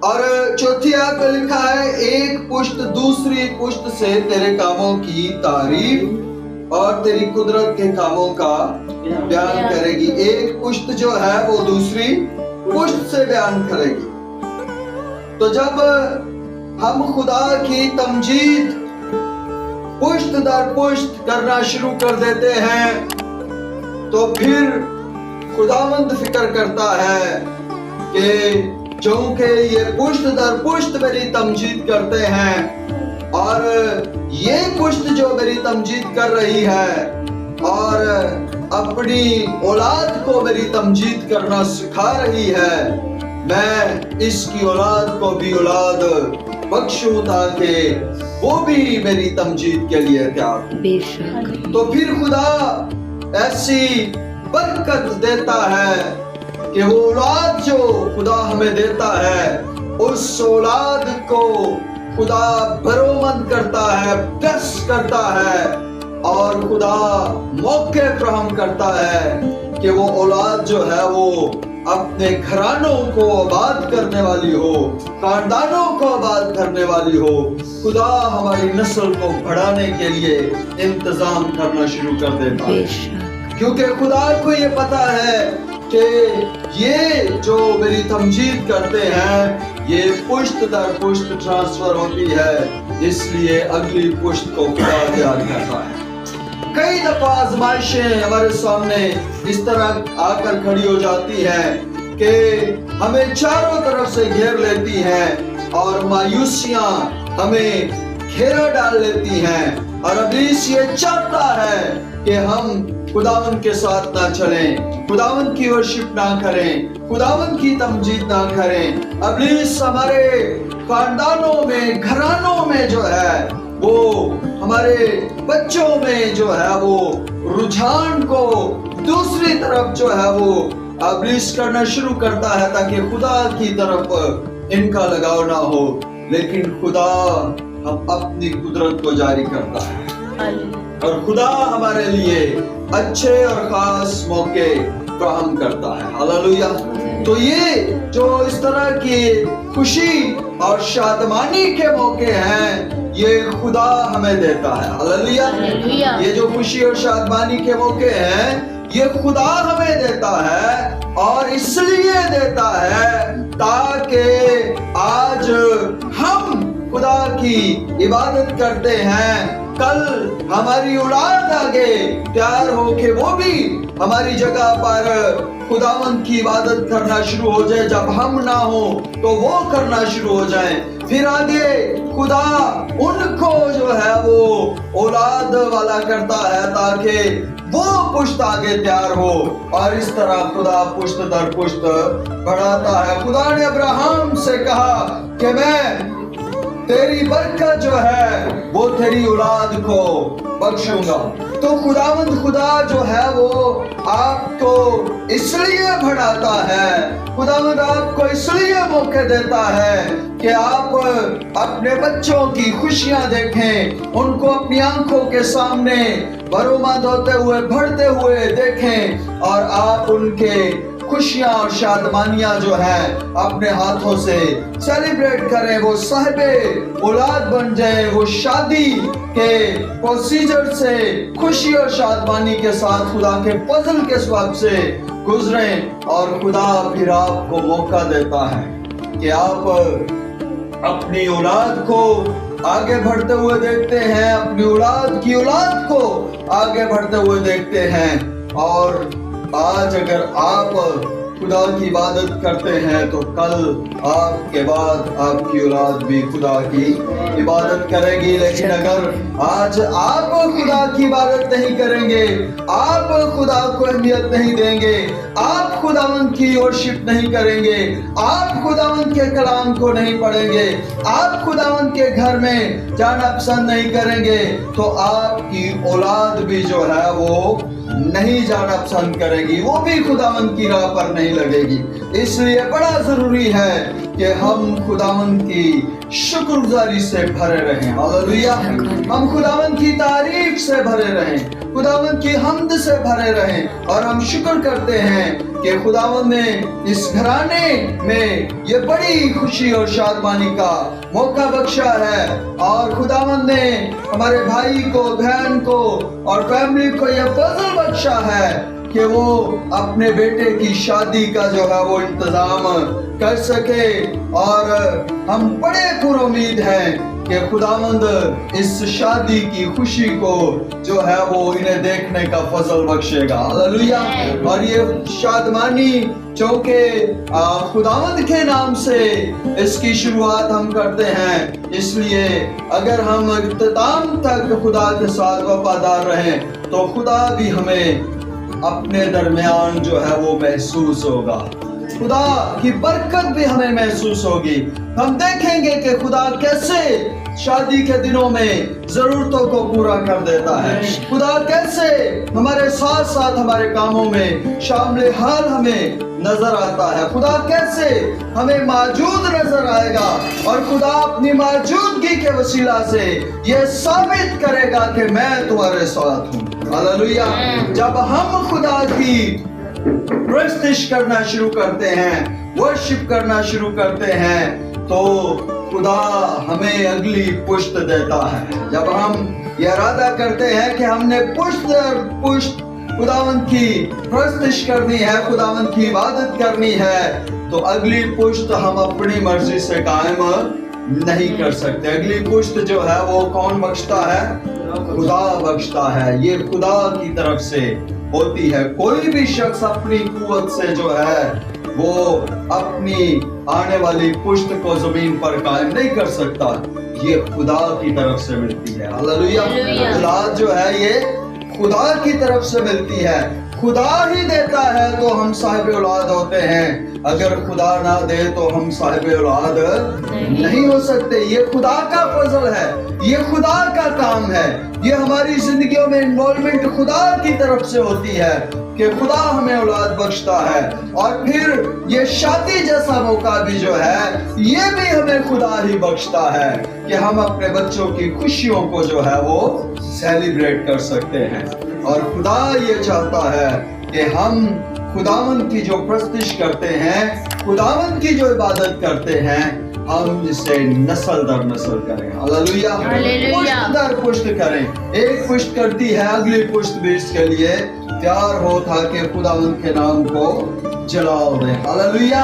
اور چوتھی آیت میں لکھا ہے ایک پشت دوسری پشت سے تیرے کاموں کی تعریف اور تیری قدرت کے کاموں کا بیان کرے گی. ایک پشت جو ہے وہ دوسری پشت سے بیان کرے گی. تو جب ہم خدا کی تمجید پشت در پشت کرنا شروع کر دیتے ہیں تو پھر خداوند فکر کرتا ہے کہ چونکہ یہ پشت در پشت میری تمجید کرتے ہیں اور یہ پشت جو میری تمجید کر رہی ہے اور اپنی اولاد کو میری تمجید کرنا سکھا رہی ہے، میں اس کی اولاد کو بھی اولاد بخشوں تاکہ وہ بھی میری تمجید کے لیے تیار ہو. بے شک. تو پھر خدا ایسی برکت دیتا ہے کہ وہ اولاد جو خدا ہمیں دیتا ہے اس اولاد کو خدا برومند کرتا ہے، بس کرتا ہے، اور خدا موقع فراہم کرتا ہے کہ وہ اولاد جو ہے وہ اپنے گھرانوں کو آباد کرنے والی ہو، خاندانوں کو آباد کرنے والی ہو. خدا ہماری نسل کو بڑھانے کے لیے انتظام کرنا شروع کر دیتا ہے، کیونکہ خدا کو یہ پتا ہے کہ یہ جو میری تمجید کرتے ہیں یہ پشت در پشت ٹرانسفر ہوتی ہے، اس لیے اگلی پشت کو خدا تیار کرتا ہے. کئی دفعہ آزمائشیں ہمارے سامنے اس طرح آ کر کھڑی ہو جاتی ہیں کہ ہمیں چاروں طرف سے گھیر لیتی ہیں اور مایوسیاں ہمیں گھیرا ڈال لیتی ہیں، اور ابلیس یہ چاہتا ہے کہ ہم خداوند کے ساتھ نہ چلیں، خداوند کی ورشپ نہ کریں، خداوند کی تمجید نہ کریں. ابلیس ہمارے خاندانوں میں، گھرانوں میں جو ہے وہ ہمارے بچوں میں جو ہے وہ رجحان کو دوسری طرف جو ہے وہ ابلیس کرنا شروع کرتا ہے تاکہ خدا کی طرف ان کا لگاؤ نہ ہو. لیکن خدا ہم اپنی قدرت کو جاری کرتا ہے اور خدا ہمارے لیے اچھے اور خاص موقع فراہم کرتا ہے. ہاللویا. تو یہ جو اس طرح کی خوشی اور شادمانی کے موقع ہیں یہ خدا ہمیں دیتا ہے. ہاللویا. یہ جو خوشی اور شادمانی کے موقع ہیں یہ خدا ہمیں دیتا ہے، اور اس لیے دیتا ہے تاکہ آج ہم خدا کی عبادت کرتے ہیں، کل ہماری اولاد آگے تیار ہو کہ وہ بھی ہماری جگہ پر خداوند کی عبادت کرنا شروع ہو جائے. جب ہم نہ ہوں تو وہ کرنا شروع ہو جائیں. پھر آگے خدا ان کو جو ہے وہ اولاد والا کرتا ہے تاکہ وہ پشت آگے تیار ہو، اور اس طرح خدا پشت در پشت بڑھاتا ہے. خدا نے ابراہیم سے کہا کہ میں تیری برکت جو ہے وہ تیری اولاد کو بخشوں گا. تو خداوند خدا جو ہے وہ آپ کو اس لیے بڑھاتا ہے، خداوند آپ کو اس لیے موقع دیتا ہے کہ آپ اپنے بچوں کی خوشیاں دیکھیں، ان کو اپنی آنکھوں کے سامنے برومند ہوتے ہوئے بڑھتے ہوئے دیکھیں، اور آپ ان کے خوشیاں اور شادمانیاں جو ہیں اپنے ہاتھوں سے سیلیبریٹ کریں، وہ صاحب اولاد بن جائیں، وہ شادی کے پروسیجر سے خوشی اور شادمانی کے ساتھ خدا کے فضل کے سبب سے گزریں. اور خدا پھر آپ کو موقع دیتا ہے کہ آپ اپنی اولاد کو آگے بڑھتے ہوئے دیکھتے ہیں، اپنی اولاد کی اولاد کو آگے بڑھتے ہوئے دیکھتے ہیں. اور آج اگر آپ خدا کی عبادت کرتے ہیں تو کل آپ کے بعد آپ کی اولاد بھی خدا کی عبادت کرے گی. لیکن اگر آج آپ خدا کی عبادت نہیں کریں گے، آپ خدا کو اہمیت نہیں دیں گے، آپ خداوند کی ورشپ نہیں کریں گے، آپ خداوند کے کلام کو نہیں پڑھیں گے، آپ خداوند کے گھر میں جانا پسند نہیں کریں گے، تو آپ کی اولاد بھی جو ہے وہ نہیں جانا پسند کرے گی، وہ بھی خداوند کی راہ پر نہیں لگے گی. اس لیے بڑا ضروری ہے کہ ہم خداوند کی شکرگزاری سے بھرے رہیں. ہاللویا. ہم خداوند کی تعریف سے بھرے رہیں, خداوند کی حمد سے بھرے رہیں, اور ہم شکر کرتے ہیں کہ خداوند نے اس گھرانے میں یہ بڑی خوشی اور شادمانی کا موقع بخشا ہے, اور خداوند نے ہمارے بھائی کو, بہن کو اور فیملی کو یہ فضل بخشا ہے کہ وہ اپنے بیٹے کی شادی کا جو ہے وہ انتظام کر سکے. اور ہم بڑے پر امید ہیں کہ خداوند اس شادی کی خوشی کو جو ہے وہ انہیں دیکھنے کا فضل بخشے گا. ہاللویا. اور یہ شادمانی چونکہ خداوند کے نام سے اس کی شروعات ہم کرتے ہیں, اس لیے اگر ہم اختتام تک خدا کے ساتھ وفادار رہیں تو خدا بھی ہمیں اپنے درمیان جو ہے وہ محسوس ہوگا, خدا کی برکت بھی ہمیں محسوس ہوگی. ہم دیکھیں گے کہ خدا کیسے شادی کے دنوں میں ضرورتوں کو پورا کر دیتا ہے, خدا کیسے ہمارے ساتھ ساتھ ہمارے کاموں میں شامل حال ہمیں نظر آتا ہے, خدا کیسے ہمیں موجود نظر آئے گا, اور خدا اپنی موجودگی کے وسیلہ سے یہ ثابت کرے گا کہ میں تمہارے ساتھ ہوں. ہاللویا. جب ہم خدا کی پرستش کرنا شروع کرتے ہیں, ورشپ کرنا شروع کرتے ہیں, تو خدا ہمیں اگلی پشت دیتا ہے. جب ہم یہ ارادہ کرتے ہیں کہ ہم نے پشت در پشت خداوند کی پرستش کرنی ہے, خداوند کی عبادت کرنی ہے, تو اگلی پشت ہم اپنی مرضی سے قائم نہیں کر سکتے. اگلی پشت جو ہے وہ کون بخشتا ہے؟ خدا بخشتا ہے. یہ خدا کی طرف سے ہوتی ہے. کوئی بھی شخص اپنی قوت سے جو ہے وہ اپنی آنے والی پشت کو زمین پر قائم نہیں کر سکتا, یہ خدا کی طرف سے ملتی ہے. ہاللویا. اولاد جو ہے یہ خدا کی طرف سے ملتی ہے, خدا ہی دیتا ہے تو ہم صاحب اولاد ہوتے ہیں, اگر خدا نہ دے تو ہم صاحب اولاد نہیں ہو سکتے. یہ خدا کا فضل ہے, یہ خدا کا کام ہے, یہ ہماری زندگیوں میں انوالومنٹ خدا کی طرف سے ہوتی ہے کہ خدا ہمیں اولاد بخشتا ہے. اور پھر یہ شادی جیسا موقع بھی جو ہے یہ بھی ہمیں خدا ہی بخشتا ہے کہ ہم اپنے بچوں کی خوشیوں کو جو ہے وہ سیلیبریٹ کر سکتے ہیں. اور خدا یہ چاہتا ہے کہ ہم خداوند کی جو پرستش کرتے ہیں, خداوند کی جو عبادت کرتے ہیں, ہم اسے نسل در نسل کریں. ہاللویا. پشت در پشت کریں. ایک پشت کرتی ہے, اگلی پشت بھی اس کے لیے تیار ہو تاکہ خداوند کے نام کو جلال دیں. ہاللویا.